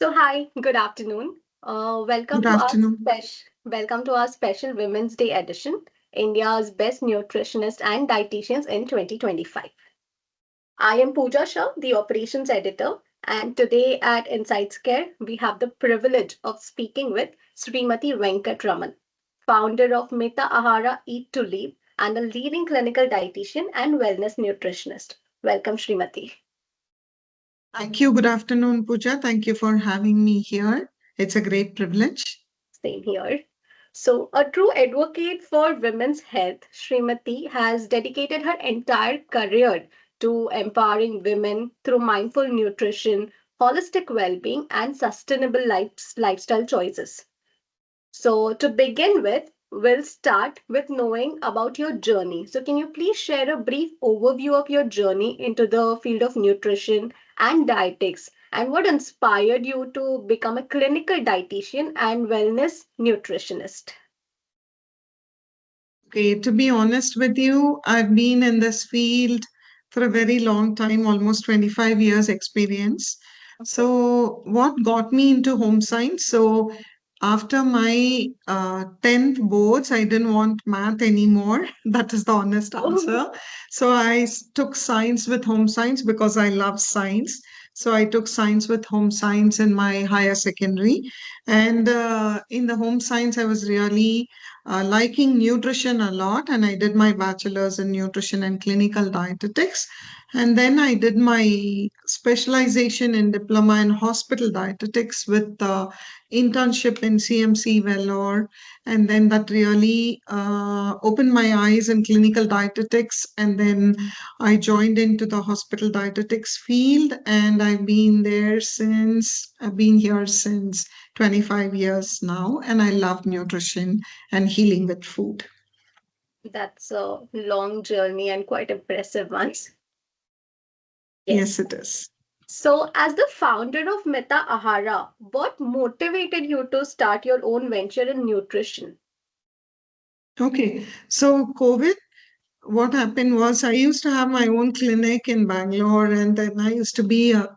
So hi, good afternoon. Good afternoon. Welcome to our special Women's Day edition, India's best nutritionists and dietitians in 2025. I am Pooja Shah, the operations editor, and today at Insights Care, we have the privilege of speaking with Sreemathy Venkatraman, founder of Mitha Aahara Eat to Live and a leading clinical dietitian and wellness nutritionist. Welcome, Sreemathy. Thank you. Good afternoon, Pooja. Thank you for having me here. It's a great privilege. Same here. So, a true advocate for women's health, Srimati has dedicated her entire career to empowering women through mindful nutrition, holistic well being, and sustainable lifestyle choices. So, to begin with, we'll start with knowing about your journey. So, can you please share a brief overview of your journey into the field of nutrition and dietetics and what inspired you to become a clinical dietitian and wellness nutritionist? Okay, to be honest with you, I've been in this field for a very long time, almost 25 years experience. Okay. So, what got me into home science? So, after my 10th boards, I didn't want math anymore. That is the honest Oh, answer. So, took science with home science because I love science. So, I took science with home science in my higher secondary. And in the home science, I was really liking nutrition a lot, and I did my bachelor's in nutrition and clinical dietetics. And then I did my specialization in diploma in hospital dietetics with the internship in CMC Vellore. And then that really opened my eyes in clinical dietetics. And then I joined into the hospital dietetics field, and I've been here since 25 years now, and I love nutrition and healing with food. that's a long journey and quite impressive one. Yes. Yes, it is. So, as the founder of Meta Ahara, what motivated you to start your own venture in nutrition? Okay. So, COVID, what happened was I used to have my own clinic in Bangalore, and then I used to be a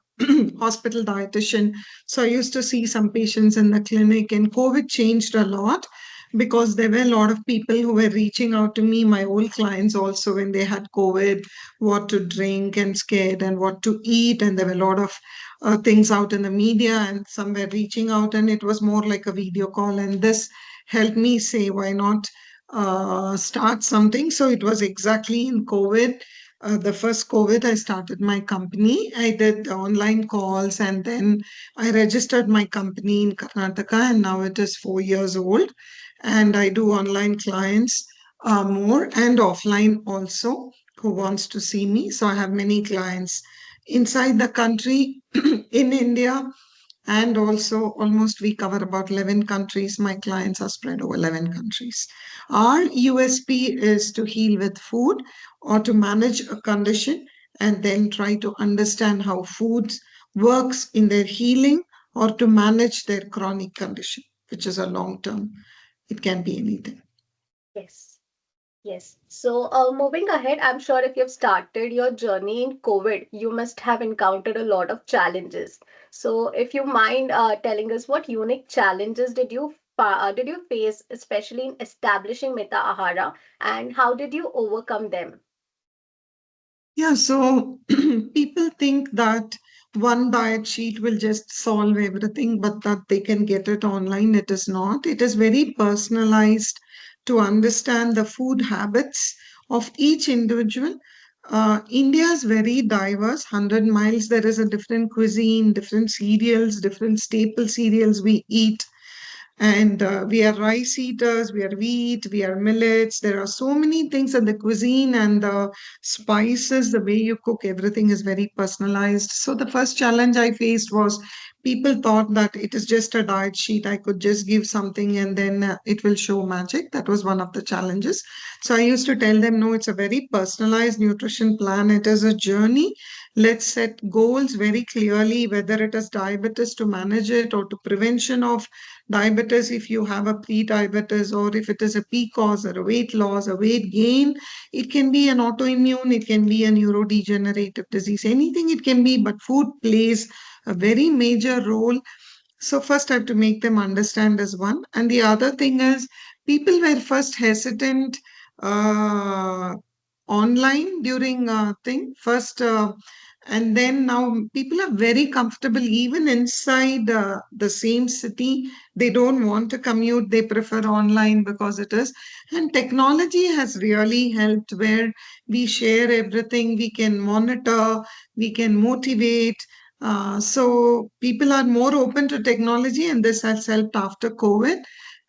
hospital dietitian. So, I used to see some patients in the clinic, and COVID changed a lot because there were a lot of people who were reaching out to me, my old clients also, when they had COVID, what to drink and scared, and what to eat. And there were a lot of things out in the media, and some were reaching out, and it was more like a video call. And this helped me say, why not? Start something. So it was exactly in COVID. The first COVID, I started my company. I did the online calls, and then I registered my company in Karnataka, and now it is 4 years old. And I do online clients more and offline also who wants to see me. So I have many clients inside the country, in India, and also almost we cover about 11 countries. My clients are spread over 11 countries. Our USP is to heal with food or to manage a condition and then try to understand how food works in their healing or to manage their chronic condition, which is a long term. It can be anything. Yes. Yes. So, moving ahead, I'm sure if you've started your journey in COVID, you must have encountered a lot of challenges. So, if you mind telling us what unique challenges did you face, especially in establishing Meta Ahara, and how did you overcome them? Yeah, so people think that one diet sheet will just solve everything, but that they can get it online. It is not. It is very personalized to understand the food habits of each individual. India is very diverse. 100 miles, there is a different cuisine, different cereals, different staple cereals we eat. And we are rice eaters, we are wheat, we are millets. There are so many things in the cuisine and the spices, the way you cook, everything is very personalized. So the first challenge I faced was people thought that it is just a diet sheet. I could just give something and then it will show magic. That was one of the challenges. So I used to tell them, no, it's a very personalized nutrition plan. It is a journey. Let's set goals very clearly, whether it is diabetes to manage it or to prevention of diabetes if you have a pre-diabetes, or if it is a PCOS or a weight loss, a weight gain. It can be an autoimmune, it can be a neurodegenerative disease, anything it can be, but food plays a very major role So first I have to make them understand as one. And the other thing is people were first hesitant uh, online during thing first and then now people are very comfortable even inside the same city. They don't want to commute, they prefer online because it is, and technology has really helped where we share everything, we can monitor, we can motivate. So people are more open to technology, and this has helped after COVID.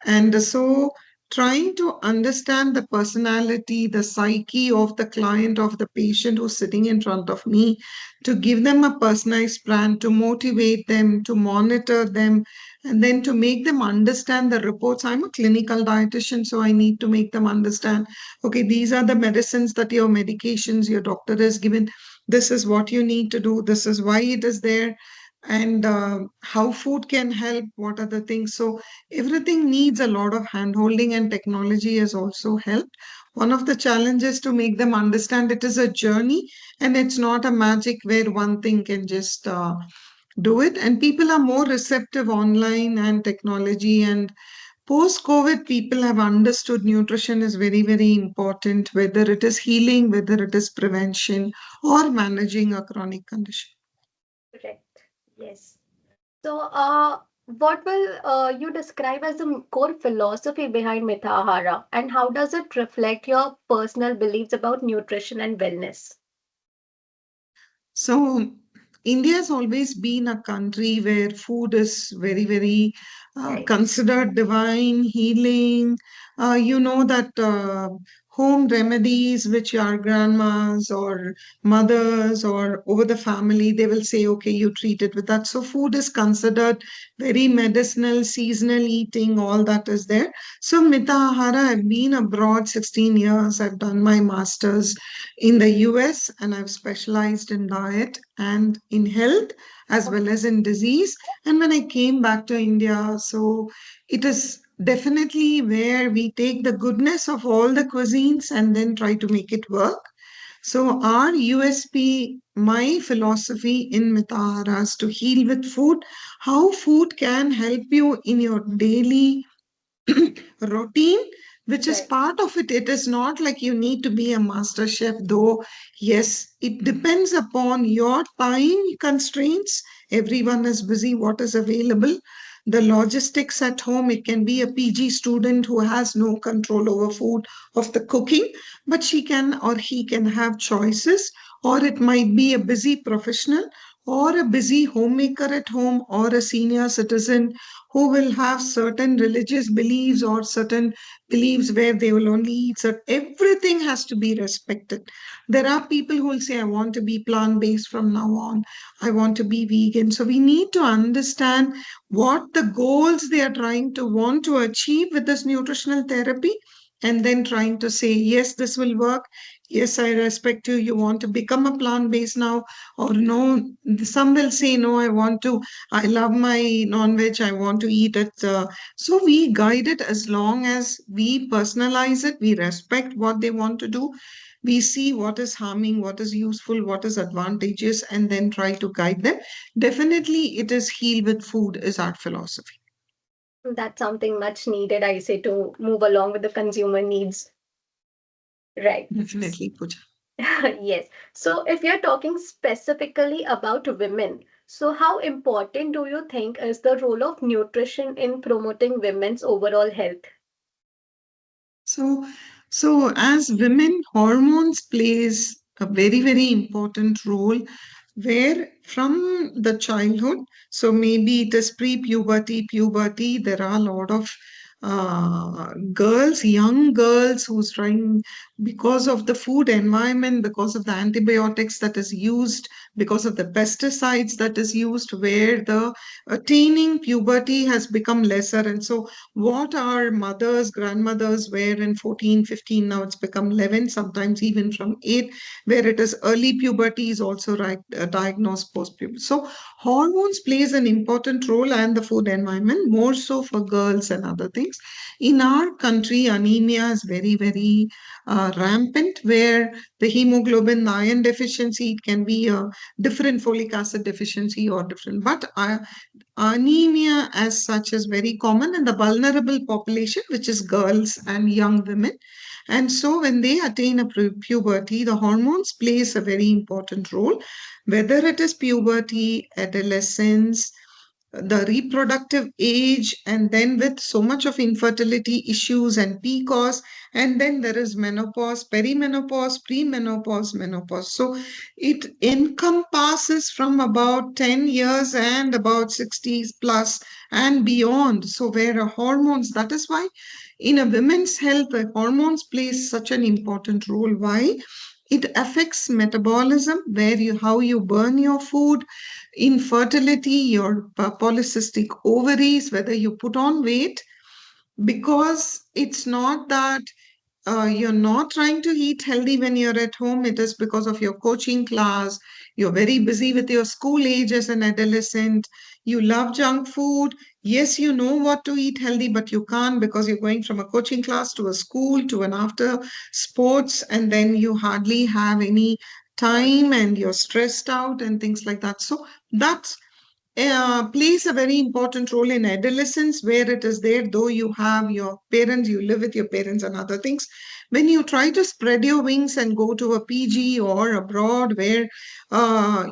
And so trying to understand the personality, the psyche of the client, of the patient who's sitting in front of me, to give them a personalized plan, to motivate them, to monitor them, and then to make them understand the reports. I'm a clinical dietitian, so I need to make them understand, okay, these are the medicines that your medications, your doctor has given. This is what you need to do. This is why it is there. And how food can help, what are the things. So everything needs a lot of hand holding, and technology has also helped. One of the challenges to make them understand it is a journey and it's not a magic where one thing can just do it. And people are more receptive online and technology. And post COVID, people have understood nutrition is very, very important, whether it is healing, whether it is prevention, or managing a chronic condition. Correct. Yes. So, what will you describe as the core philosophy behind Mitha Aahara, and how does it reflect your personal beliefs about nutrition and wellness? So, India has always been a country where food is very, very Right. considered divine, healing. You know that home remedies, which our grandmas or mothers or over the family, they will say, okay, you treat it with that. So, food is considered very medicinal, seasonal eating, all that is there. So, Mita Ahara, I've been abroad 16 years. I've done my master's in the US, and I've specialized in diet and in health as well as in disease. And when I came back to India, so it is definitely where we take the goodness of all the cuisines and then try to make it work. So our USP, my philosophy in Mitahara is to heal with food, how food can help you in your daily routine, which is Right. part of it. It is not like you need to be a master chef, though. Yes, it depends upon your time constraints. Everyone is busy, what is available. The logistics at home, it can be a PG student who has no control over food, of the cooking, but she can or he can have choices, or it might be a busy professional or a busy homemaker at home or a senior citizen who will have certain religious beliefs or certain beliefs where they will only eat certain, everything has to be respected. There are people who will say, I want to be plant based from now on, I want to be vegan. So we need to understand what the goals they are trying to want to achieve with this nutritional therapy, and then trying to say, yes, this will work. Yes, I respect you. You want to become a plant based now, or no? Some will say, no, I love my non-veg. I want to eat it. So we guide it as long as we personalize it. We respect what they want to do. We see what is harming, what is useful, what is advantageous, and then try to guide them. Definitely, it is heal with food is our philosophy. That's something much needed, I say, to move along with the consumer needs. Right. Definitely, Pooja. Yes. So, if you're talking specifically about women, so how important do you think is the role of nutrition in promoting women's overall health? So, so as women, hormones plays a very, very important role where from the childhood, so maybe it is pre-puberty, puberty, there are a lot of girls, young girls who's trying because of the food environment, because of the antibiotics that is used, because of the pesticides that is used, where the attaining puberty has become lesser. And so what our mothers, grandmothers were in 14, 15, now it's become 11, sometimes even from 8, where it is early puberty is also right, diagnosed post-puberty. So hormones plays an important role, and the food environment more so for girls and other things. things. In our country, anemia is very, very rampant, where the hemoglobin, iron deficiency, it can be a different folic acid deficiency or different. But anemia as such is very common in the vulnerable population, which is girls and young women. And so when they attain a puberty, the hormones plays a very important role, whether it is puberty, adolescence, the reproductive age, and then with so much of infertility issues and PCOS, and then there is menopause, perimenopause, premenopause, menopause. So it encompasses from about 10 years and about 60 plus and beyond. So where hormones, that is why in a women's health, the hormones plays such an important role. Why? It affects metabolism, where you how you burn your food, infertility, your polycystic ovaries, whether you put on weight, because it's not that you're not trying to eat healthy when you're at home. It is because of your coaching class. You're very busy with your school age as an adolescent. You love junk food. Yes, you know what to eat healthy, but you can't because you're going from a coaching class to a school to an after sports, and then you hardly have any time and you're stressed out and things like that. So that's plays a very important role in adolescence, where it is there, though you have your parents, you live with your parents and other things. When you try to spread your wings and go to a PG or abroad, where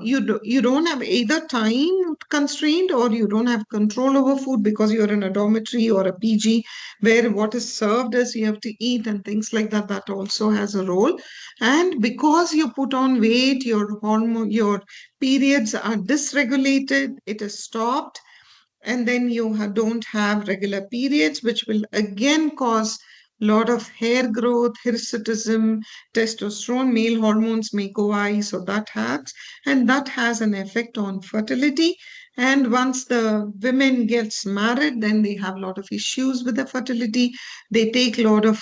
you don't have either time constraint or you don't have control over food because you're in a dormitory or a PG, where what is served as you have to eat and things like that, that also has a role. And because you put on weight, your hormone, your periods are dysregulated, it is stopped, and then you don't have regular periods, which will again cause a lot of hair growth, hirsutism, testosterone, male hormones may go high, so that has, and that has an effect on fertility. And once the women gets married, then they have a lot of issues with the fertility. They take a lot of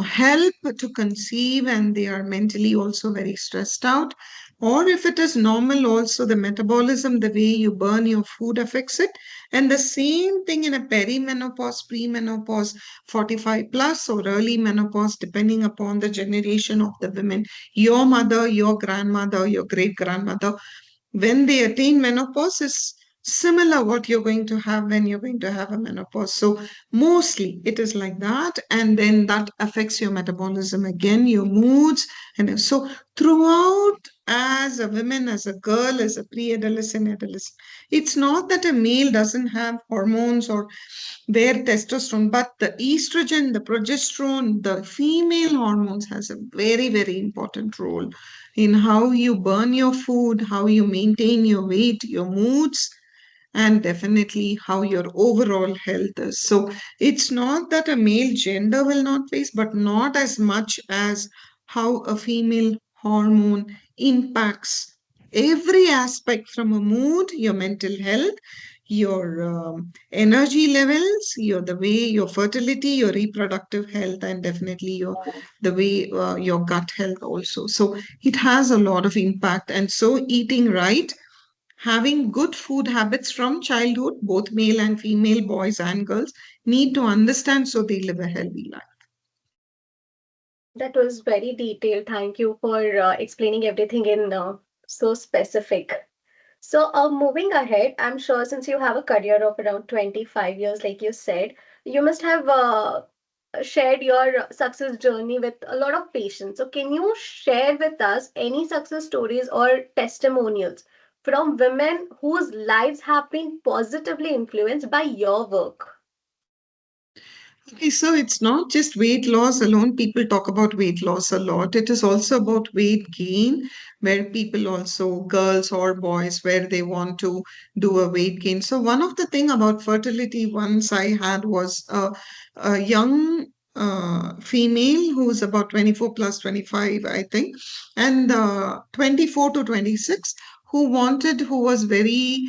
help to conceive, and they are mentally also very stressed out. Or if it is normal, also the metabolism, the way you burn your food affects it. And the same thing in a perimenopause, premenopause, 45 plus, or early menopause, depending upon the generation of the women. Your mother, your grandmother, your great grandmother, when they attain menopause is similar what you're going to have when you're going to have a menopause. So mostly it is like that, and then that affects your metabolism again, your moods. And so throughout, as a woman, as a girl, as a pre-adolescent, adolescent, it's not that a male doesn't have hormones or their testosterone, but the estrogen, the progesterone, the female hormones has a very, very important role in how you burn your food, how you maintain your weight, your moods, and definitely how your overall health is. So it's not that a male gender will not face, but not as much as how a female hormone impacts every aspect, from a mood, your mental health, your energy levels, your the way your fertility, your reproductive health, and definitely your the way your gut health also. So it has a lot of impact. And so eating right, having good food habits from childhood, both male and female, boys and girls, need to understand so they live a healthy life. That was very detailed. Thank you for explaining everything in so specific. So, moving ahead, I'm sure since you have a career of around 25 years, like you said, you must have shared your success journey with a lot of patients. So, can you share with us any success stories or testimonials from women whose lives have been positively influenced by your work? Okay, so it's not just weight loss alone. People talk about weight loss a lot. It is also about weight gain, where people also, girls or boys, where they want to do a weight gain. So one of the thing about fertility once I had was a young female who's about 24 plus 25, I think, and 24 to 26, who was very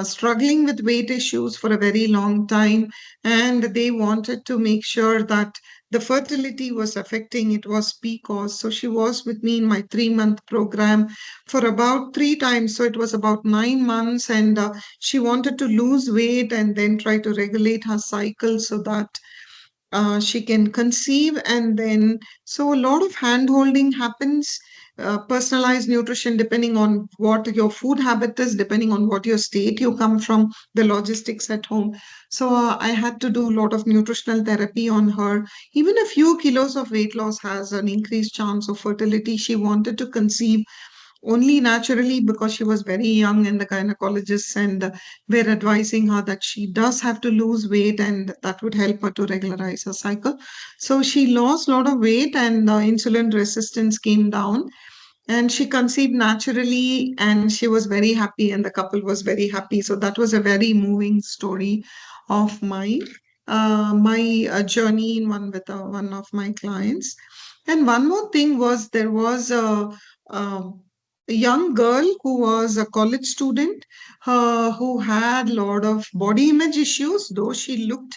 struggling with weight issues for a very long time, and they wanted to make sure that the fertility was affecting. It was PCOS. So she was with me in my 3 month program for about 3 times. So it was about 9 months, and she wanted to lose weight and then try to regulate her cycle so that she can conceive. And then so a lot of hand holding happens, personalized nutrition depending on what your food habit is, depending on what your state you come from, the logistics at home. So I had to do a lot of nutritional therapy on her. Even a few kilos of weight loss has an increased chance of fertility. She wanted to conceive only naturally because she was very young, and the gynecologists and were advising her that she does have to lose weight and that would help her to regularize her cycle. So she lost a lot of weight, and insulin resistance came down, and she conceived naturally, and she was very happy, and the couple was very happy. So that was a very moving story of mine, my journey in one with one of my clients. And one more thing was, there was a young girl who was a college student, who had a lot of body image issues, though she looked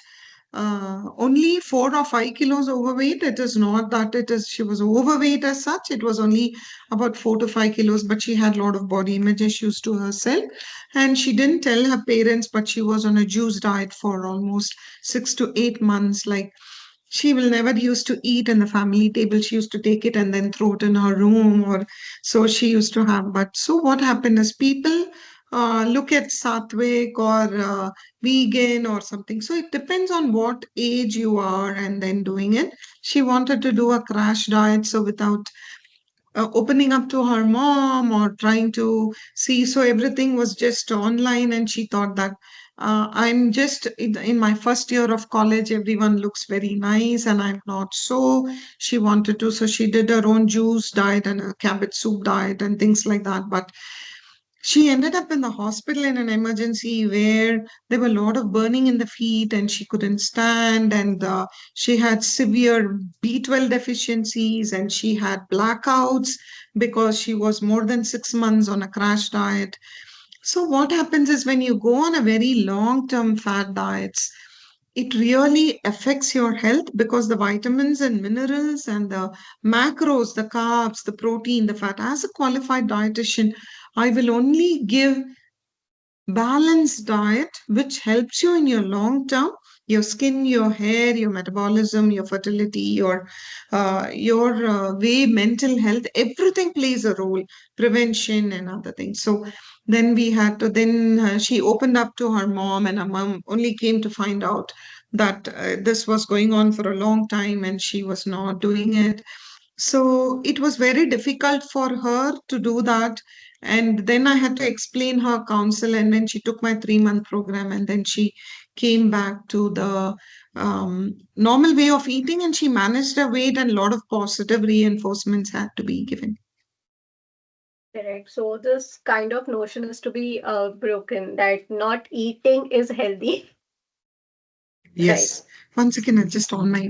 only 4 or 5 kilos overweight. It is not that it is she was overweight as such. It was only about 4 to 5 kilos, but she had a lot of body image issues to herself. And she didn't tell her parents, but she was on a juice diet for almost 6 to 8 months. Like, she will never used to eat in the family table. She used to take it and then throw it in her room, or so she used to have. But so what happened is, people look at Sattvic or vegan or something. So it depends on what age you are and then doing it. She wanted to do a crash diet, so without opening up to her mom or trying to see. So everything was just online, and she thought that I'm just in my first year of college, everyone looks very nice, and I'm not. So she wanted to, so she did her own juice diet and a cabbage soup diet and things like that. But she ended up in the hospital in an emergency where there were a lot of burning in the feet, and she couldn't stand, and she had severe B12 deficiencies, and she had blackouts because she was more than 6 months on a crash diet. So what happens is, when you go on a very long-term fat diets, it really affects your health, because the vitamins and minerals and the macros, the carbs, the protein, the fat, as a qualified dietitian, I will only give balanced diet which helps you in your long term, your skin, your hair, your metabolism, your fertility, your way, mental health, everything plays a role, prevention and other things. So then we had to, then she opened up to her mom, and her mom only came to find out that this was going on for a long time and she was not doing it. So it was very difficult for her to do that. And then I had to explain her counsel. And then she took my 3 month program, and then she came back to the normal way of eating, and she managed her weight, and a lot of positive reinforcements had to be given. Correct. So this kind of notion is to be broken, that not eating is healthy. Right. Yes. Once again, I just on my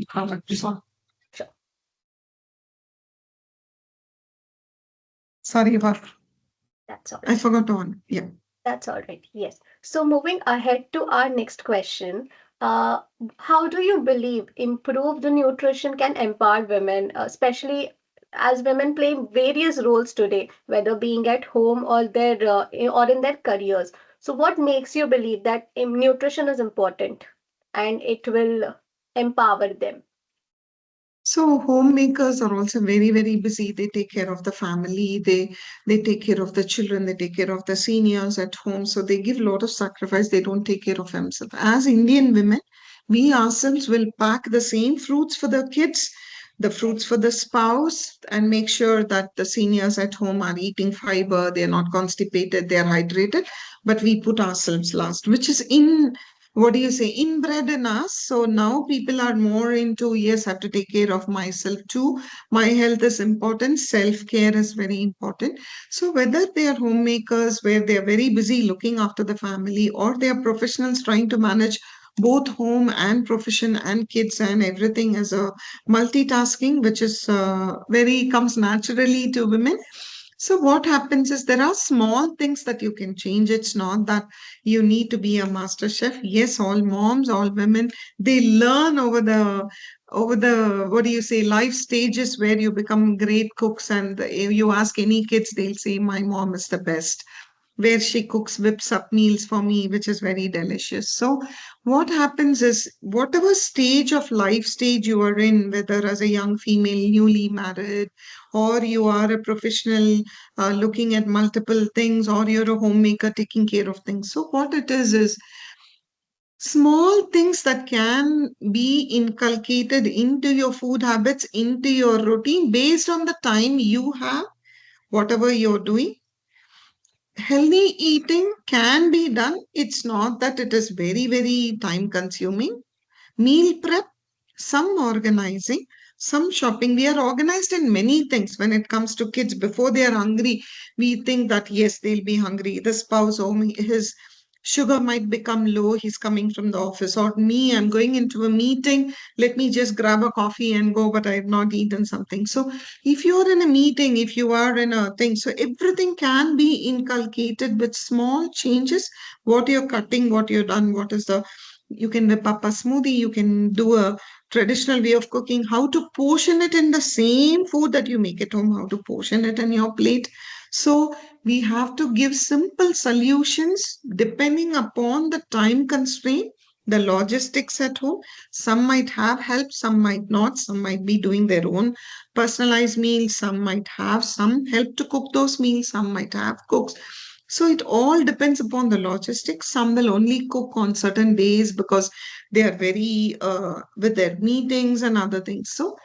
Sure. sorry about, That's all I right. forgot on. Yeah. That's all right. Yes. So moving ahead to our next question, uh, how do you believe improved nutrition can empower women, especially as women play various roles today, whether being at home or or in their careers? So what makes you believe that nutrition is important and it will empower them? So homemakers are also very, very busy. They take care of the family, they take care of the children, they take care of the seniors at home. So they give a lot of sacrifice. They don't take care of themselves. As Indian women, we ourselves will pack the same fruits for the kids, the fruits for the spouse, and make sure that the seniors at home are eating fiber, they're not constipated, they're hydrated. But we put ourselves last, which is in, what do you say, inbred in us. So now people are more into, yes, I have to take care of myself too. My health is important. Self care is very important. So whether they are homemakers, where they are very busy looking after the family, or they are professionals trying to manage both home and profession and kids and everything as a multitasking, which is very comes naturally to women. So what happens is there are small things that you can change. It's not that you need to be a master chef. Yes, all moms, all women, they learn over the what do you say, life stages where you become great cooks, and if you ask any kids, they'll say my mom is the best, where she cooks, whips up meals for me, which is very delicious. So, what happens is, whatever stage of life stage you are in, whether as a young female, newly married, or you are a professional looking at multiple things, or you're a homemaker taking care of things. So, what it is small things that can be inculcated into your food habits, into your routine based on the time you have, whatever you're doing. Healthy eating can be done. It's not that it is very, very time consuming. Meal prep, some organizing, some shopping. We are organized in many things when it comes to kids. Before they are hungry, we think that yes, they'll be hungry. The spouse, or his sugar might become low. He's coming from the office. Or me, I'm going into a meeting. Let me just grab a coffee and go, but I've not eaten something. So if you're in a meeting, if you are in a thing, so everything can be inculcated with small changes. What you're cutting, what you're done, what is the you can whip up a smoothie, you can do a traditional way of cooking, how to portion it in the same food that you make at home, how to portion it in your plate. So we have to give simple solutions depending upon the time constraint, the logistics at home. Some might have help, some might not, some might be doing their own personalized meals, some might have some help to cook those meals, some might have cooks. So it all depends upon the logistics. Some will only cook on certain days because they are very with their meetings and other things. So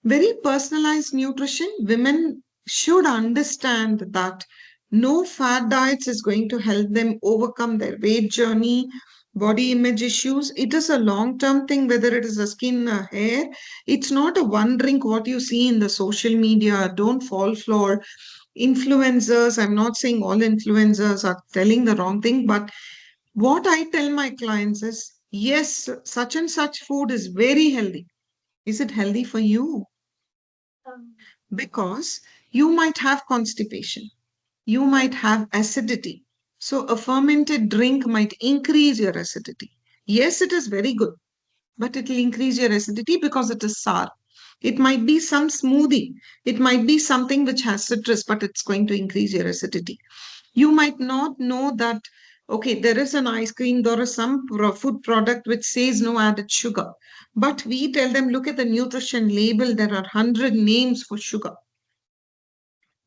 very personalized nutrition, women should understand that no fad diets is going to help them overcome their weight journey, body image issues. It is a long term thing, whether it is a skin, hair. It's not a one drink what you see in the social media. Don't fall for influencers. I'm not saying all influencers are telling the wrong thing, but what I tell my clients is yes, such and such food is very healthy. Is it healthy for you? Um, Because you might have constipation, you might have acidity. So, a fermented drink might increase your acidity. Yes, it is very good, but it will increase your acidity because it is sour. It might be some smoothie, it might be something which has citrus, but it's going to increase your acidity. You might not know that, okay, there is an ice cream, there is some food product which says no added sugar. But we tell them, look at the nutrition label, there are 100 names for sugar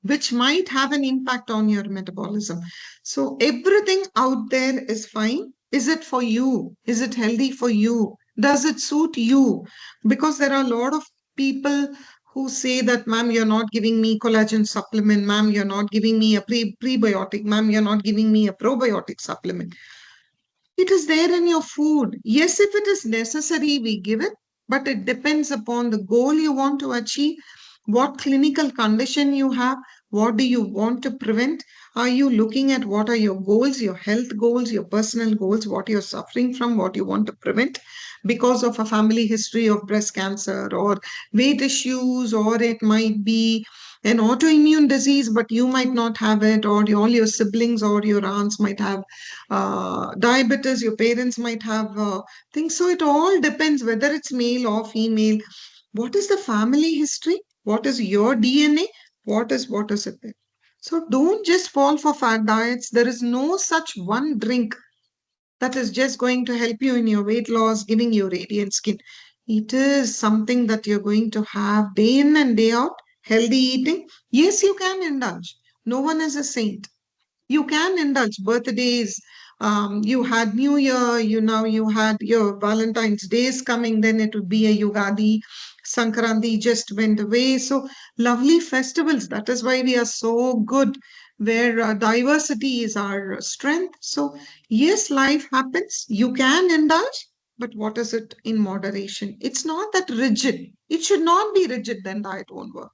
which might have an impact on your metabolism. So everything out there is fine. Is it for you? Is it healthy for you? Does it suit you? Because there are a lot of people who say that, ma'am, you're not giving me collagen supplement, ma'am, you're not giving me a prebiotic, ma'am, you're not giving me a probiotic supplement. It is there in your food. Yes, if it is necessary, we give it, but it depends upon the goal you want to achieve, what clinical condition you have, what do you want to prevent. Are you looking at what are your goals, your health goals, your personal goals, what you're suffering from, what you want to prevent because of a family history of breast cancer or weight issues, or it might be an autoimmune disease, but you might not have it, or all your siblings or your aunts might have diabetes, your parents might have things. So it all depends whether it's male or female. What is the family history? What is your DNA? What is it there? So don't just fall for fat diets. There is no such one drink that is just going to help you in your weight loss, giving you radiant skin. It is something that you're going to have day in and day out. Healthy eating. Yes, you can indulge. No one is a saint. You can indulge birthdays. You had New Year, you had your Valentine's Days coming, then it would be a Yugadi. Sankranti just went away. So lovely festivals. That is why we are so good, where diversity is our strength. So yes, life happens. You can indulge, but what is it in moderation? It's not that rigid. It should not be rigid, then diet won't work.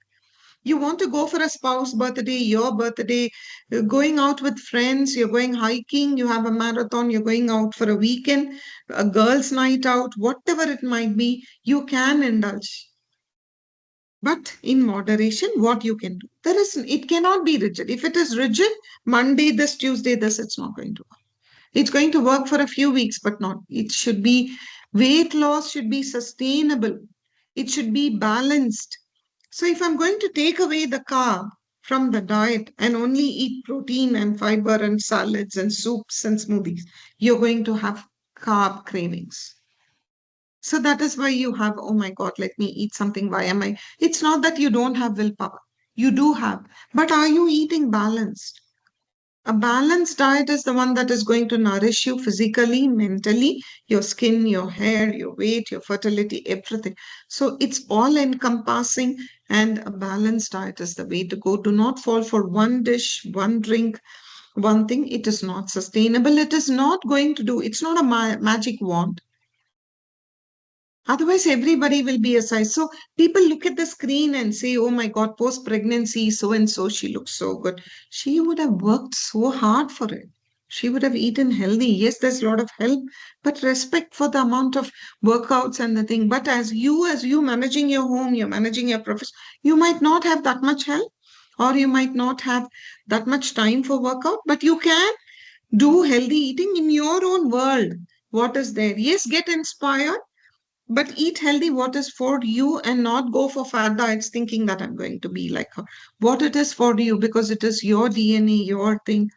You want to go for a spouse birthday, your birthday, you're going out with friends, you're going hiking, you have a marathon, you're going out for a weekend, a girls' night out, whatever it might be, you can indulge. but in moderation, what you can do. There is, it cannot be rigid. If it is rigid, Monday this, Tuesday this, it's not going to work. It's going to work for a few weeks, but not. It should be, weight loss should be sustainable. It should be balanced. So if I'm going to take away the carb from the diet and only eat protein and fiber and salads and soups and smoothies, you're going to have carb cravings. So that is why you have, oh my God, let me eat something. Why am I? It's not that you don't have willpower. You do have. But are you eating balanced? A balanced diet is the one that is going to nourish you physically, mentally, your skin, your hair, your weight, your fertility, everything. So it's all encompassing, and a balanced diet is the way to go. Do not fall for one dish, one drink, one thing. It is not sustainable. It is not going to do, it's not a magic wand. Otherwise, everybody will be a size. So people look at the screen and say, oh my God, post pregnancy, so and so, she looks so good. She would have worked so hard for it. She would have eaten healthy. Yes, there's a lot of help, but respect for the amount of workouts and the thing. But as you managing your home, you're managing your profession, you might not have that much help, or you might not have that much time for workout, but you can do healthy eating in your own world. What is there? Yes, get inspired, but eat healthy, what is for you, and not go for fad diets thinking that I'm going to be like her. What it is for you, because it is your DNA, your thing,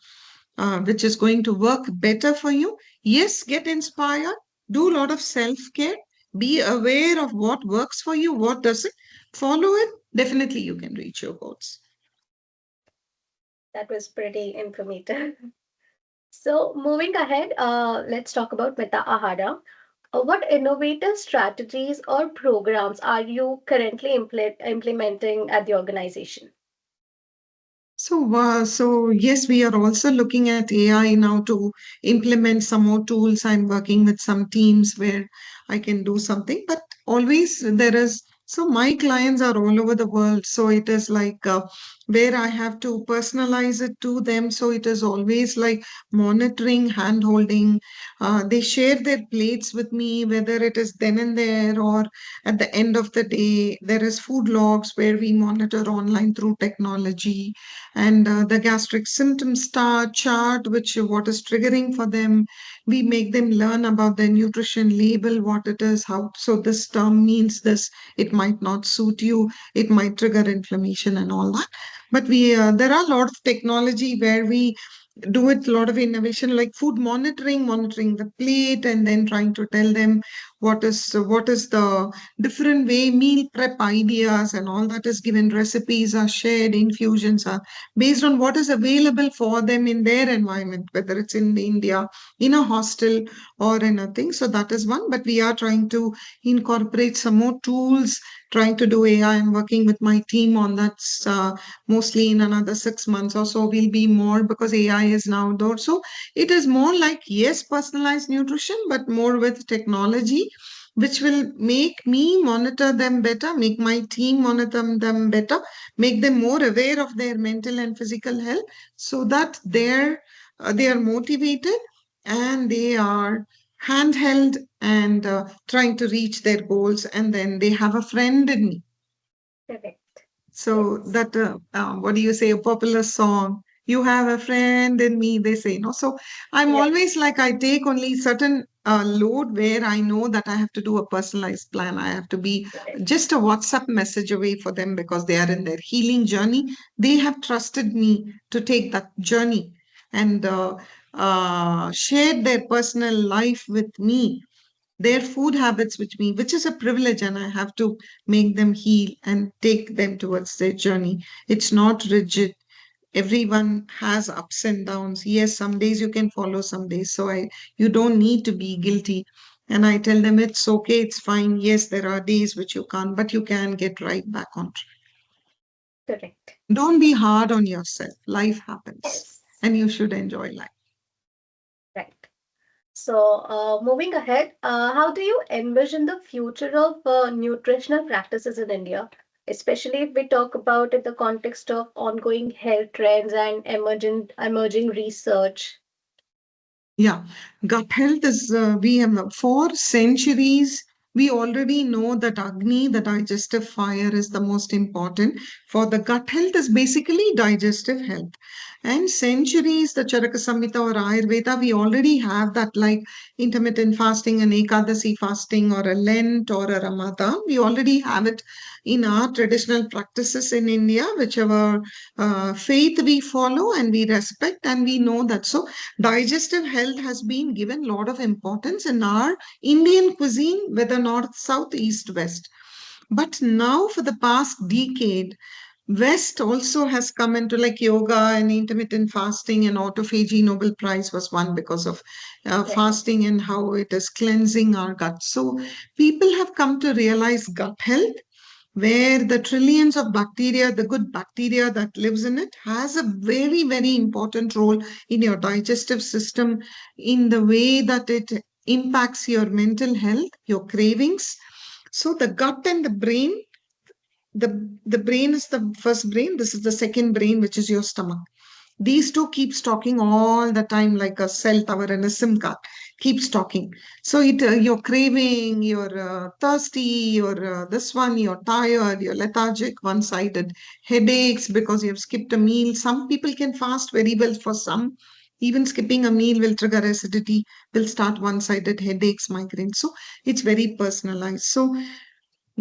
which is going to work better for you. Yes, get inspired, do a lot of self care, be aware of what works for you, what doesn't. Follow it. Definitely, you can reach your goals. That was pretty informative. So, moving ahead, let's talk about Mitha Ahara. What innovative strategies or programs are you currently implementing at the organization? So yes, we are also looking at AI now to implement some more tools. I'm working with some teams where I can do something, but always there is. So my clients are all over the world. So it is like where I have to personalize it to them. So it is always like monitoring, hand holding. They share their plates with me, whether it is then and there or at the end of the day. There is food logs where we monitor online through technology, and the gastric symptom star chart, which what is triggering for them. We make them learn about their nutrition label, what it is, how. So this term means this. It might not suit you. It might trigger inflammation and all that. But we there are a lot of technology where we do it, a lot of innovation like food monitoring, monitoring the plate, and then trying to tell them what is the different way, meal prep ideas and all that is given, recipes are shared, infusions are based on what is available for them in their environment, whether it's in India, in a hostel, or in a thing. So that is one. But we are trying to incorporate some more tools, trying to do AI. I'm working with my team on that. Mostly in another 6 months or so, we'll be more, because AI is now there. So it is more like, yes, personalized nutrition, but more with technology, which will make me monitor them better, make my team monitor them better, make them more aware of their mental and physical health, so that they are motivated, and they are handheld, and trying to reach their goals, and then they have a friend in me. Correct. So Yes. that what do you say, a popular song, you have a friend in me, they say, no. So I'm Yep. always like, I take only certain load where I know that I have to do a personalized plan. I have to be Correct. just a WhatsApp message away for them, because they are in their healing journey. They have trusted me to take that journey, and shared their personal life with me, their food habits with me, which is a privilege, and I have to make them heal and take them towards their journey. It's not rigid. Everyone has ups and downs. Yes, some days you can follow, some days. So you don't need to be guilty. And I tell them it's okay, it's fine. Yes, there are days which you can't, but you can get right back on track. Correct. Don't be hard on yourself. Life happens, Yes. and you should enjoy life. Right. So, moving ahead, how do you envision the future of nutritional practices in India, especially if we talk about in the context of ongoing health trends and emerging research? Yeah, gut health is, we have for centuries. We already know that Agni, the digestive fire, is the most important. For the gut health is basically digestive health. And centuries, the Charaka Samhita or Ayurveda, we already have that, like intermittent fasting, an Ekadasi fasting, or a Lent or a Ramadan. We already have it in our traditional practices in India, whichever faith we follow and we respect, and we know that. So digestive health has been given a lot of importance in our Indian cuisine, whether north, south, east, west. But now, for the past decade, West also has come into like yoga and intermittent fasting and autophagy. Nobel Prize was won because of fasting and how it is cleansing our gut. So people have come to realize gut health, where the trillions of bacteria, the good bacteria that lives in it, has a very, very important role in your digestive system, in the way that it impacts your mental health, your cravings. So the gut and the brain, the brain is the first brain, this is the second brain, which is your stomach. These two keeps talking all the time, like a cell tower and a SIM card keeps talking. So you're craving, you're thirsty, you're this one, you're tired, you're lethargic, one-sided headaches because you've skipped a meal. Some people can fast very well. For some, even skipping a meal will trigger acidity, will start one-sided headaches, migraines. So it's very personalized. So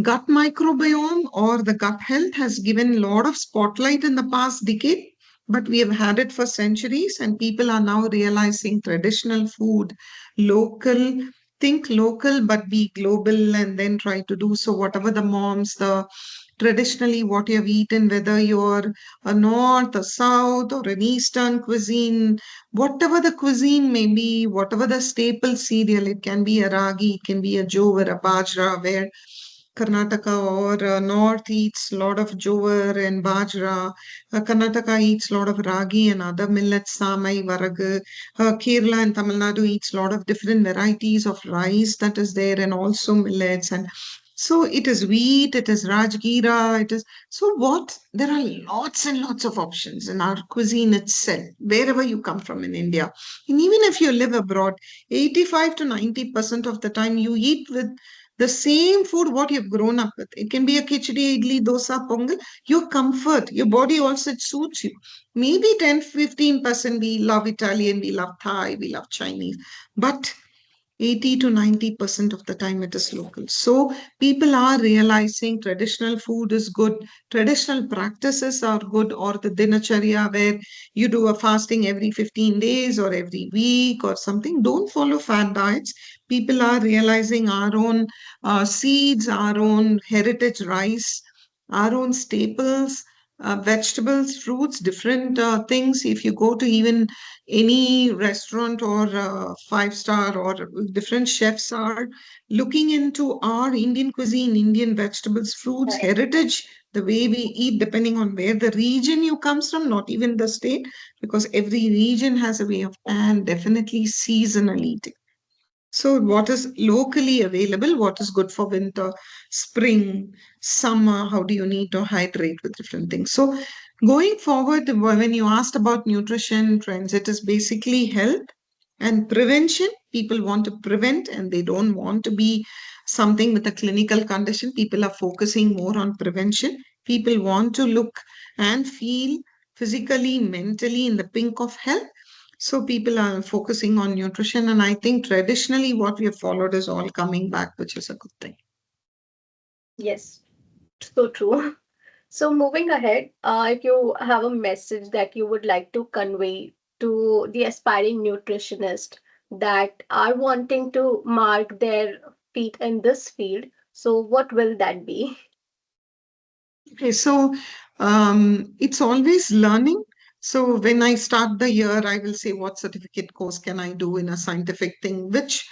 gut microbiome or the gut health has given a lot of spotlight in the past decade, but we have had it for centuries, and people are now realizing traditional food, local, think local, but be global, and then try to do so. Whatever the moms, the traditionally what you have eaten, whether you're a north, a south, or an eastern cuisine, whatever the cuisine may be, whatever the staple cereal, it can be a ragi, it can be a jowar, a bajra, where Karnataka or North eats a lot of jowar and bajra. Karnataka eats a lot of ragi and other millets, samai, varagu. Kerala and Tamil Nadu eats a lot of different varieties of rice that is there, and also millets. And so it is wheat, it is rajgira, it is. So what? There are lots and lots of options in our cuisine itself, wherever you come from in India. And even if you live abroad, 85 to 90% of the time you eat with the same food what you've grown up with. It can be a khichdi, idli, dosa, pongal. Your comfort, your body also it suits you. Maybe 10-15% we love Italian, we love Thai, we love Chinese, but 80 to 90% of the time it is local. So people are realizing traditional food is good, traditional practices are good, or the dinacharya where you do a fasting every 15 days or every week or something. Don't follow fad diets. People are realizing our own seeds, our own heritage rice, our own staples, vegetables, fruits, different things. If you go to even any restaurant or five-star or different chefs are looking into our Indian cuisine, Indian vegetables, fruits, Right. heritage, the way we eat, depending on where the region you comes from, not even the state, because every region has a way of, and definitely seasonal eating. So, what is locally available? What is good for winter, spring, summer? How do you need to hydrate with different things? So, going forward, when you asked about nutrition trends, it is basically health and prevention. People want to prevent and they don't want to be something with a clinical condition. People are focusing more on prevention. People want to look and feel physically, mentally in the pink of health. So people are focusing on nutrition, and I think traditionally what we have followed is all coming back, which is a good thing. Yes, so true. So, moving ahead, if you have a message that you would like to convey to the aspiring nutritionist that are wanting to mark their feet in this field, so what will that be? Okay, so it's always learning. So when I start the year, I will say what certificate course can I do in a scientific thing, which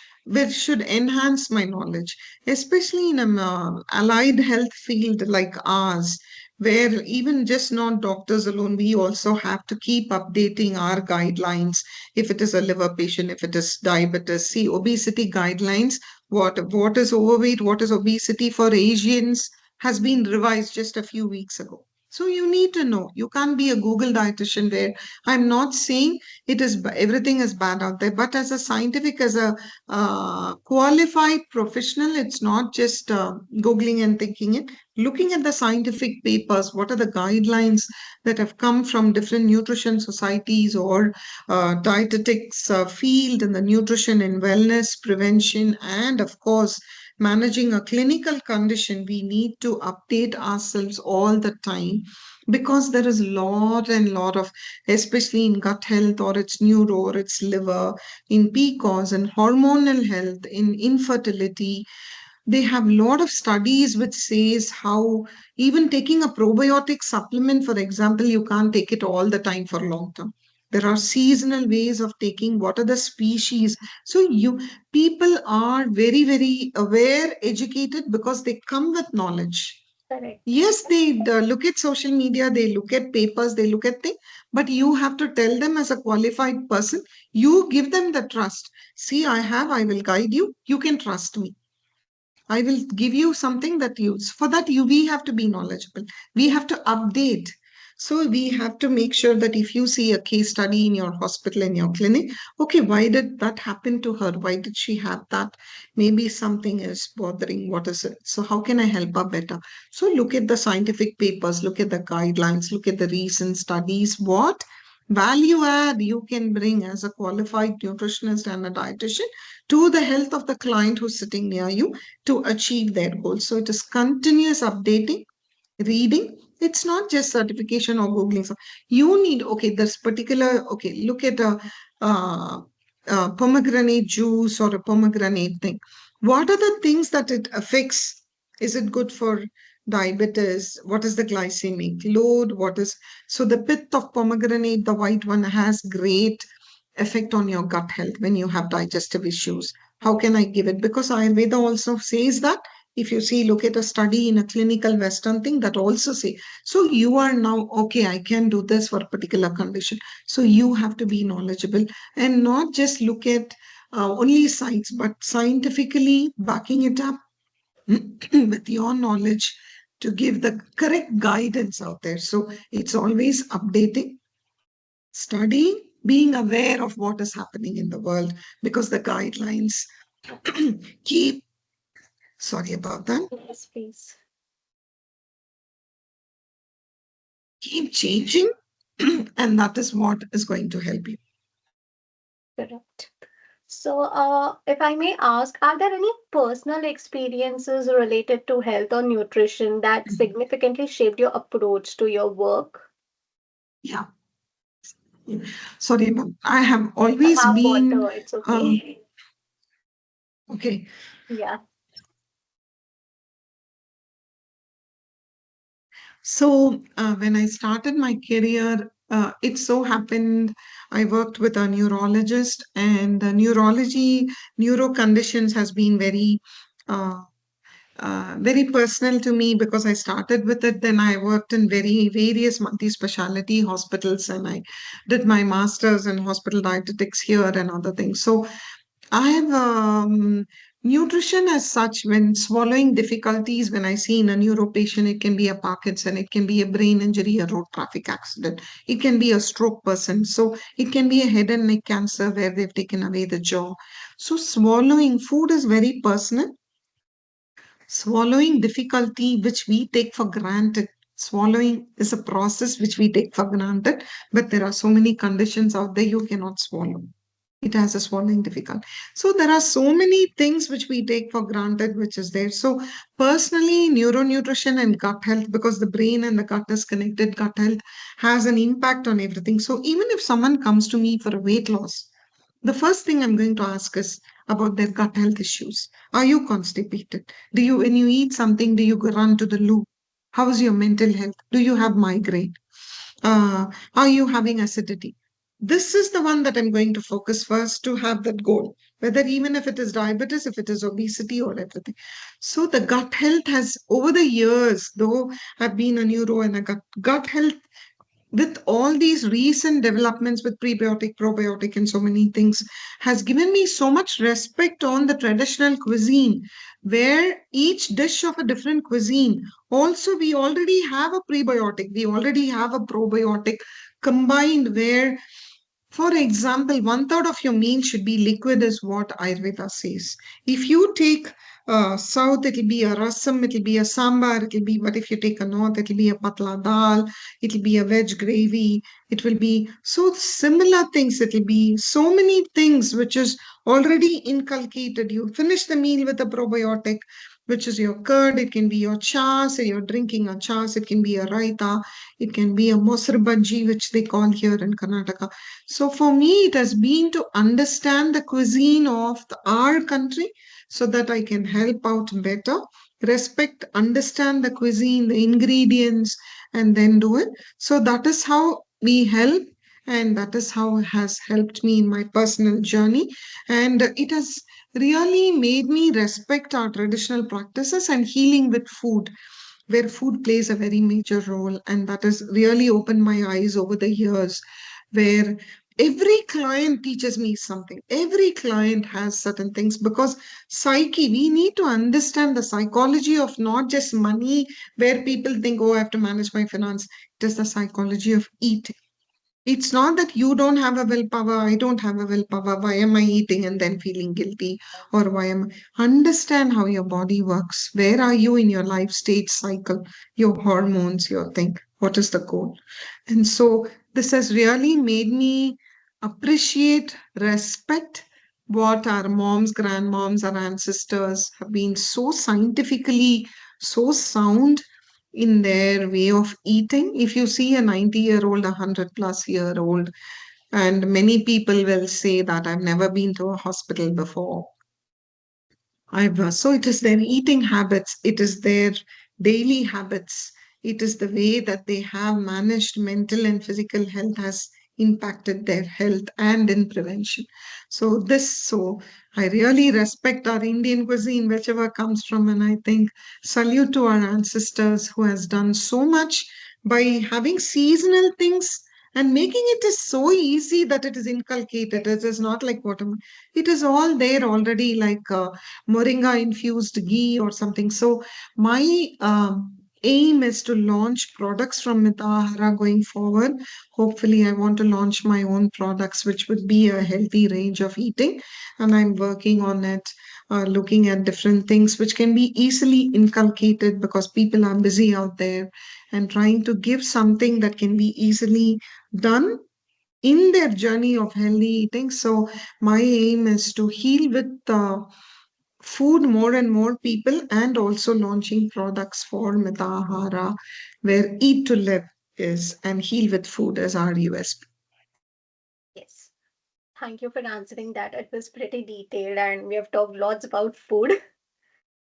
should enhance my knowledge, especially in an allied health field like ours, where even just not doctors alone, we also have to keep updating our guidelines. If it is a liver patient, if it is diabetes, see obesity guidelines, what is overweight, what is obesity for Asians has been revised just a few weeks ago. So you need to know. You can't be a Google dietitian where I'm not saying everything is bad out there, but as a scientific, as a qualified professional, it's not just Googling and thinking it. Looking at the scientific papers, what are the guidelines that have come from different nutrition societies or dietetics field in the nutrition and wellness prevention, and of course, managing a clinical condition, we need to update ourselves all the time because there is lot and lot of, especially in gut health or its neuro or its liver, in PCOS and hormonal health, in infertility. They have a lot of studies which says how even taking a probiotic supplement, for example, you can't take it all the time for long term. There are seasonal ways of taking what are the species. So you people are very, very aware, educated because they come with knowledge. Correct. Yes, they look at social media, they look at papers, they look at things, but you have to tell them as a qualified person, you give them the trust. See, I will guide you, you can trust me. I will give you something that you, for that we have to be knowledgeable. We have to update. So we have to make sure that if you see a case study in your hospital, in your clinic, okay, why did that happen to her? Why did she have that? Maybe something is bothering. What is it? So how can I help her better? So look at the scientific papers, look at the guidelines, look at the recent studies. What value add you can bring as a qualified nutritionist and a dietitian to the health of the client who's sitting near you to achieve their goals. So it is continuous updating, reading. It's not just certification or Googling. So you need, okay, this particular, okay, look at uh, a pomegranate juice or a pomegranate thing. What are the things that it affects? Is it good for diabetes? What is the glycemic load? What is, so the pith of pomegranate, the white one, has great effect on your gut health when you have digestive issues. How can I give it? Because Ayurveda also says that. If you see, look at a study in a clinical Western thing that also say, so you are now, okay, I can do this for a particular condition. So you have to be knowledgeable and not just look at only sites, but scientifically backing it up with your knowledge to give the correct guidance out there. So it's always updating, studying, being aware of what is happening in the world because the guidelines keep, sorry about that, Yes, please. keep changing. And that is what is going to help you. Correct. So, if I may ask, are there any personal experiences related to health or nutrition that significantly shaped your approach to your work? Yeah. Sorry, ma'am. I have always Have been, water, it's uh, okay. okay. Yeah. So when I started my career, it so happened I worked with a neurologist, and the neuro conditions has been uh, very personal to me because I started with it. Then I worked in various multi-specialty hospitals, and I did my masters in hospital dietetics here and other things. So I have nutrition as such. When swallowing difficulties, when I see in a neuro patient, it can be a Parkinson, it can be a brain injury, a road traffic accident, it can be a stroke person. So it can be a head and neck cancer where they've taken away the jaw. So swallowing food is very personal. Swallowing difficulty, which we take for granted. Swallowing is a process which we take for granted, but there are so many conditions out there you cannot swallow. It has a swallowing difficulty. So there are so many things which we take for granted, which is there. So personally, neuronutrition and gut health, because the brain and the gut is connected, gut health has an impact on everything. So even if someone comes to me for a weight loss, the first thing I'm going to ask is about their gut health issues. Are you constipated? Do you, when you eat something, do you go run to the loo? How is your mental health? Do you have migraine? Are you having acidity? This is the one that I'm going to focus first to have that goal, whether even if it is diabetes, if it is obesity or everything. So the gut health has, over the years, though I've been a neuro and a gut health, with all these recent developments with prebiotic, probiotic, and so many things, has given me so much respect on the traditional cuisine where each dish of a different cuisine, also we already have a prebiotic, we already have a probiotic combined, where for example, one third of your meal should be liquid, is what Ayurveda says. If you take south, it'll be a rasam, it'll be a sambar, it'll be, but if you take a north, it'll be a patla dal, it'll be a veg gravy, it will be so similar things, it'll be so many things which is already inculcated. You finish the meal with a probiotic, which is your curd, it can be your chas, so you're drinking a chas, it can be a raita, it can be a mosar bhaji, which they call here in Karnataka. So for me, it has been to understand the cuisine of our country so that I can help out better, respect, understand the cuisine, the ingredients, and then do it. So that is how we help. And that is how it has helped me in my personal journey. And it has really made me respect our traditional practices and healing with food, where food plays a very major role. And that has really opened my eyes over the years, where every client teaches me something. Every client has certain things, because psyche, we need to understand the psychology of not just money, where people think, oh, I have to manage my finance. It is the psychology of eating. It's not that you don't have a willpower, I don't have a willpower. Why am I eating and then feeling guilty? Or why am I? Understand how your body works. Where are you in your life stage cycle? Your hormones, your thing. What is the goal? And so this has really made me appreciate, respect what our moms, grandmoms, our ancestors have been so scientifically so sound in their way of eating. If you see a 90-year-old, a 100-plus-year-old, and many people will say that I've never been to a hospital before. So it is their eating habits, it is their daily habits, it is the way that they have managed mental and physical health has impacted their health and in prevention. So I really respect our Indian cuisine, whichever comes from, and I think salute to our ancestors who has done so much by having seasonal things and making it is so easy that it is inculcated. It is not like what it is all there already, like moringa infused ghee or something. So my aim is to launch products from Mitha Aahara going forward. Hopefully, I want to launch my own products, which would be a healthy range of eating, and I'm working on it. Looking at different things which can be easily inculcated, because people are busy out there, and trying to give something that can be easily done in their journey of healthy eating. So my aim is to heal with food more and more people, and also launching products for Mitha Aahara, where eat to live is and heal with food is our USP. Yes. Thank you for answering that. It was pretty detailed, and we have talked lots about food.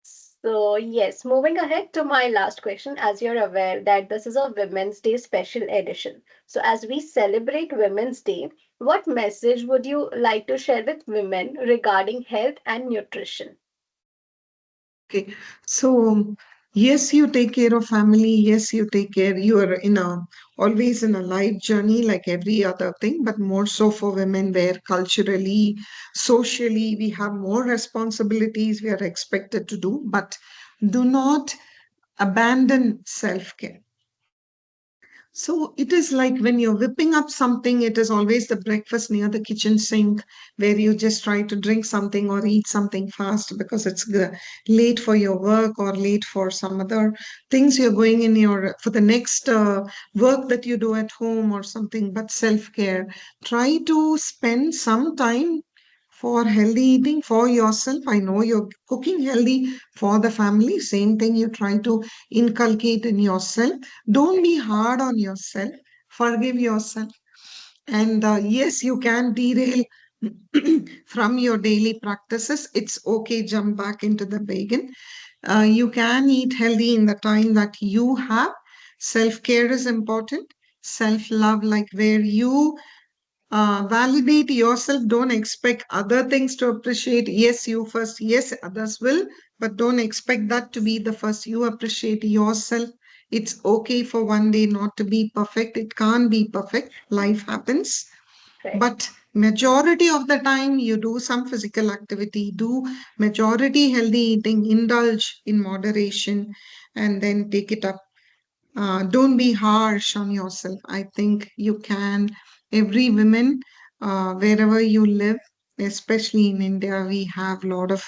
So, yes, moving ahead to my last question. As you're aware that this is a Women's Day special edition. So, as we celebrate Women's Day, what message would you like to share with women regarding health and nutrition? Okay, so yes, you take care of family. Yes, you take care. You are in a always in a life journey like every other thing, but more so for women, where culturally, socially, we have more responsibilities we are expected to do. But do not abandon self care. So it is like when you're whipping up something, it is always the breakfast near the kitchen sink, where you just try to drink something or eat something fast because it's late for your work or late for some other things you're going in your for the next work that you do at home or something. But self care, try to spend some time for healthy eating for yourself. I know you're cooking healthy for the family. Same thing you try to inculcate in yourself. Don't be hard on yourself. Forgive yourself. And yes, you can derail from your daily practices. It's okay, jump back into the vegan. You can eat healthy in the time that you have. Self care is important. Self love, like where you validate yourself. Don't expect other things to appreciate. Yes, you first. Yes, others will, but don't expect that to be the first. You appreciate yourself. It's okay for one day not to be perfect. It can't be perfect. Life happens. Right. But Majority of the time you do some physical activity, do majority healthy eating, indulge in moderation, and then take it up. Don't be harsh on yourself. I think you can. Every woman, wherever you live, especially in India, we have a lot of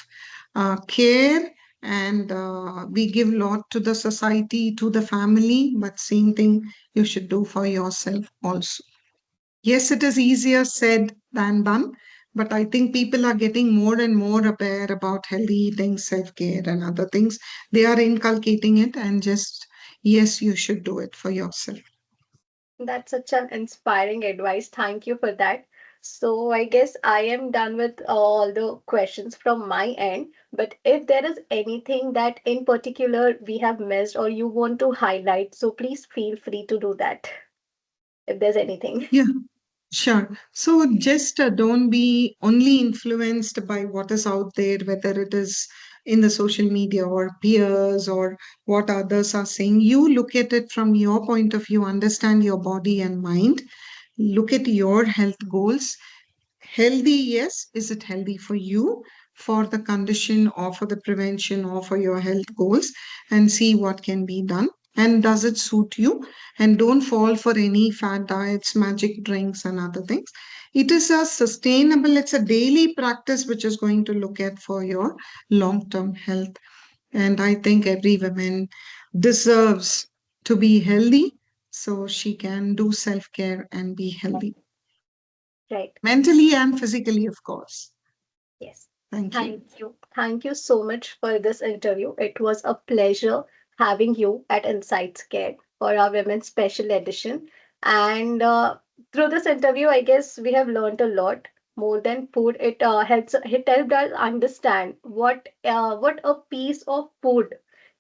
care, and we give lot to the society, to the family. But same thing you should do for yourself also. Yes, it is easier said than done, but I think people are getting more and more aware about healthy eating, self care, and other things. They are inculcating it, and just, yes, you should do it for yourself. That's such an inspiring advice. Thank you for that. So I guess I am done with all the questions from my end. But if there is anything that in particular we have missed or you want to highlight, so please feel free to do that if there's anything. Yeah, sure. So just don't be only influenced by what is out there, whether it is in the social media or peers or what others are saying. You look at it from your point of view, understand your body and mind, look at your health goals. Healthy, yes. Is it healthy for you, for the condition, or for the prevention, or for your health goals? And see what can be done. And does it suit you? And don't fall for any fad diets, magic drinks, and other things. It is a sustainable, it's a daily practice which is going to look at for your long term health. And I think every woman deserves to be healthy so she can do self care and be healthy, Right. mentally and physically, of course. Yes. Thank you. Thank you. Thank you so much for this interview. It was a pleasure having you at Insights Care for our Women's Special Edition. And through this interview, I guess we have learned a lot more than food. It helped us understand what a piece of food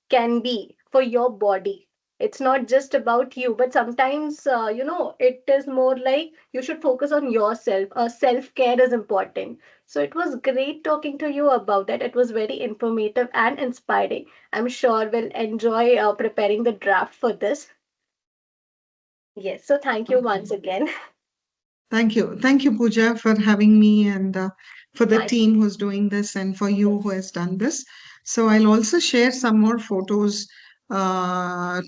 can be for your body. It's not just about you, but sometimes, it is more like you should focus on yourself. Self care is important. So it was great talking to you about that. It was very informative and inspiring. I'm sure we'll enjoy preparing the draft for this. Yes, so thank you once Okay. again. Thank you. Thank you, Pooja, for having me, and for the My, team who's doing this, and for you who yes, has done this. So I'll also share some more photos,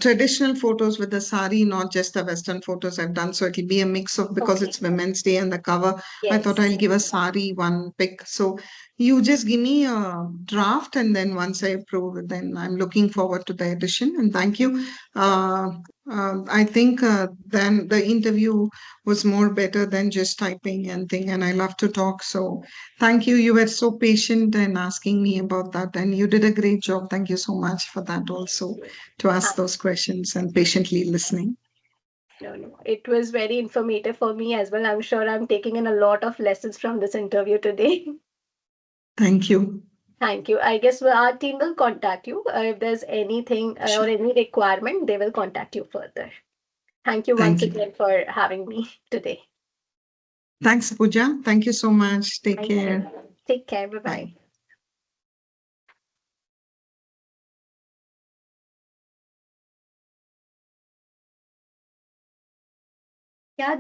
traditional photos with the sari, not just the Western photos I've done. So it'll be a mix of, because okay, it's Women's Day and the cover, I thought yes, I'll give a sari one pic. So you just give me a draft, and then once I approve it, then I'm looking forward to the edition. And thank you. Uh, I think then the interview was more better than just typing and thing, and I love to talk. So thank you. You were so patient in asking me about that, and you did a great job. Thank you so much for that thank also, you. to ask Thank those questions and patiently listening. No, no. It was very informative for me as well. I'm sure I'm taking in a lot of lessons from this interview today. Thank you. Thank you. I guess our team will contact you if there's anything or Sure. any requirement, they will contact you further. Thank you once Thank you. again for having me today. Thanks, Pooja. Thank you so much. Take Thank you. care. Take care. Bye Bye. bye.